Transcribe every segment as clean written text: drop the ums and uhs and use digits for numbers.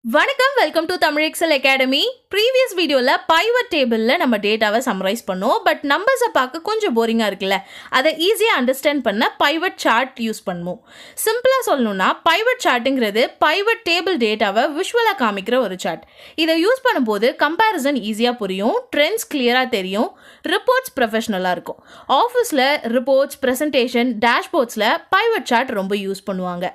வணக்கம், welcome to Tamil Excel academy. Previous வீடியோவில் pivot டேபிளில் நம்ம டேட்டாவை சம்மரைஸ் பண்ணோம். பட் நம்பர்ஸை பார்க்க கொஞ்சம் போரிங்காக இருக்குல்ல, அதை ஈஸியாக அண்டர்ஸ்டாண்ட் பண்ண பைவட் சார்ட் யூஸ் பண்ணுவோம். சிம்பிளாக சொல்லணும்னா பைவட் சார்ட்டுங்கிறது பைவட் டேபிள் டேட்டாவை விஷுவலாக காமிக்கிற ஒரு சார்ட். இதை யூஸ் பண்ணும்போது கம்பேரிசன் ஈஸியாக புரியும், ட்ரெண்ட்ஸ் கிளியராக தெரியும், ரிப்போர்ட்ஸ் ப்ரொஃபஷ்னலாக இருக்கும். ஆஃபீஸில் ரிப்போர்ட்ஸ், ப்ரெசன்டேஷன், டேஷ்போர்ட்ஸில் பைவட் சார்ட் ரொம்ப யூஸ் பண்ணுவாங்க.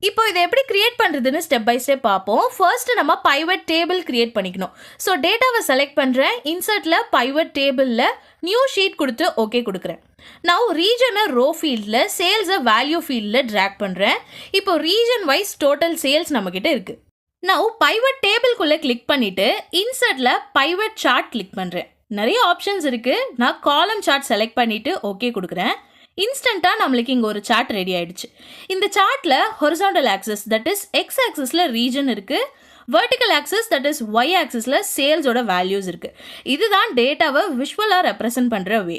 இப்போ இதை எப்படி கிரியேட் பண்ணுறதுன்னு ஸ்டெப் பை ஸ்டெப் பார்ப்போம். ஃபர்ஸ்ட் நம்ம பைவட் டேபிள் கிரியேட் பண்ணிக்கணும். ஸோ டேட்டாவை செலக்ட் பண்ணுறேன், இன்சர்ட்டில் பைவட் டேபிளில் நியூ ஷீட் கொடுத்து ஓகே கொடுக்குறேன். நான் ரீஜனை ரோ ஃபீல்டில், சேல்ஸை வேல்யூ ஃபீல்டில் ட்ராக் பண்ணுறேன். இப்போ ரீஜன் வைஸ் டோட்டல் சேல்ஸ் நம்மக்கிட்ட இருக்குது. நான் பைவட் டேபிள்குள்ளே கிளிக் பண்ணிவிட்டு இன்சர்ட்டில் பைவட் சார்ட் கிளிக் பண்ணுறேன். நிறைய ஆப்ஷன்ஸ் இருக்குது. நான் காலம் சார்ட் செலக்ட் பண்ணிவிட்டு ஓகே கொடுக்குறேன். இன்ஸ்டண்ட்டாக நம்மளுக்கு இங்கே ஒரு சார்ட் ரெடி ஆகிடுச்சு. இந்த சார்ட்டில் horizontal axis, that is X ஆக்சஸில் ரீஜன் இருக்குது, vertical axis, that is Y ஆக்சஸில் சேல்ஸோட வேல்யூஸ் இருக்குது. இதுதான் டேட்டாவை விஷுவலாக ரெப்ரசன்ட் பண்ணுற வே.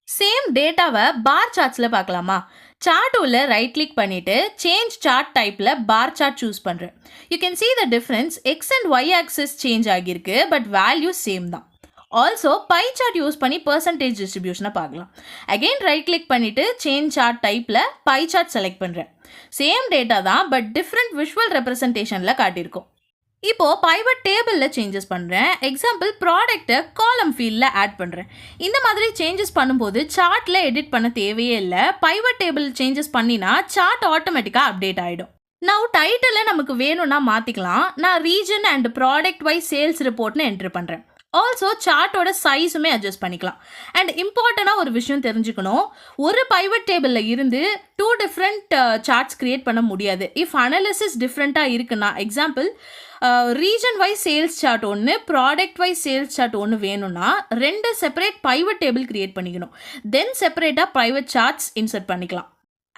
சேம் டேட்டாவை பார் சார்ட்ஸில் பார்க்கலாமா? சார்ட் உள்ள ரைட் கிளிக் பண்ணிவிட்டு சேஞ்ச் சார்ட் டைப்பில் பார் சார்ட் சூஸ் பண்ணுறேன். You can see the difference. X and Y axis change ஆகியிருக்கு, பட் வேல்யூ சேம் தான். ஆல்சோ பை சார்ட் யூஸ் பண்ணி பர்சன்டேஜ் டிஸ்ட்ரிபியூஷனை பார்க்கலாம். அகெயின் ரைட் கிளிக் பண்ணிவிட்டு சேஞ்ச் சார்ட் டைப்பில் பை சார்ட் செலக்ட் பண்ணுறேன். சேம் டேட்டா தான், பட் டிஃப்ரெண்ட் விஷுவல் ரெப்ரசன்டேஷனில் காட்டியிருக்கோம். இப்போது பைவட் டேபிளில் சேஞ்சஸ் பண்ணுறேன். எக்ஸாம்பிள், ப்ராடக்ட்டை காலம் ஃபீல்டில் ஆட் பண்ணுறேன். இந்த மாதிரி சேஞ்சஸ் பண்ணும்போது சார்ட்டில் எடிட் பண்ண தேவையே இல்லை. பைவட் டேபிள் சேஞ்சஸ் பண்ணினா சார்ட் ஆட்டோமேட்டிக்காக அப்டேட் ஆகிடும். நான் டைட்டிலை நமக்கு வேணும்னா மாற்றிக்கலாம். நான் region and product wise sales ரிப்போர்ட்னு என்ட்ரு பண்ணுறேன். ஆல்சோ சார்ட்டோட சைஸுமே அட்ஜஸ்ட் பண்ணிக்கலாம். அண்ட் இம்பார்ட்டண்டாக ஒரு விஷயம் தெரிஞ்சுக்கணும், ஒரு பைவட் டேபிளில் இருந்து 2 டிஃப்ரெண்ட் சார்ட்ஸ் கிரியேட் பண்ண முடியாது. இஃப் அனாலிசிஸ் டிஃப்ரெண்ட்டாக இருக்குன்னா, example region wise sales chart ஒன்று, ப்ராடக்ட் வைஸ் சேல்ஸ் சார்ட் ஒன்று வேணும்னா 2 செப்பரேட் பைவட் டேபிள் கிரியேட் பண்ணிக்கணும். தென் செப்பரேட்டாக பைவட் சார்ட்ஸ் இன்சர்ட் பண்ணிக்கலாம்.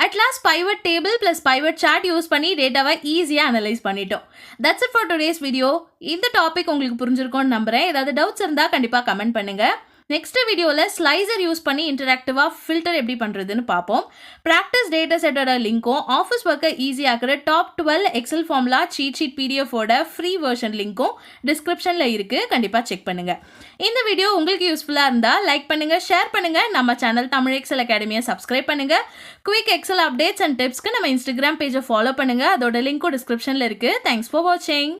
At last pivot table plus pivot chart use பண்ணி டேட்டாவை ஈஸியாக அனலைஸ் பண்ணிட்டோம். That's it for today's video. இந்த டாபிக் உங்களுக்கு புரிஞ்சிருக்கும்னு நம்புகிறேன். ஏதாவது டவுட்ஸ் இருந்தால் கண்டிப்பாக கமெண்ட் பண்ணுங்கள். நெக்ஸ்ட் வீடியோவில் ஸ்லைசர் யூஸ் பண்ணி இன்டராக்டிவாக ஃபில்டர் எப்படி பண்ணுறதுன்னு பார்ப்போம். ப்ராக்டிஸ் டேட்டா செட்டோட லிங்க்கும் ஆஃபீஸ் ஒர்க்கை ஈஸியாகிற top 12 Excel formula cheat sheet பிடிஎஃபோட ஃப்ரீ வெர்ஷன் லிங்க்கும் டிஸ்கிரிப்ஷனில் இருக்குது. கண்டிப்பாக செக் பண்ணுங்கள். இந்த வீடியோ உங்களுக்கு யூஸ்ஃபுல்லாக இருந்தால் லைக் பண்ணுங்கள், ஷேர் பண்ணுங்கள். நம்ம சேனல் தமிழ் எக்ஸல் அகாடமியை சப்ஸ்கிரைப் பண்ணுங்கள். குயிக் எக்ஸல் அப்டேட்ஸ் அண்ட் டிப்ஸ்க்கு நம்ம இன்ஸ்டாகிராம் பேஜை ஃபாலோ பண்ணுங்கள். அதோட லிங்க்கும் டிஸ்கிரிப்ஷனில் இருக்குது. தேங்க்ஸ் ஃபார் வாட்சிங்.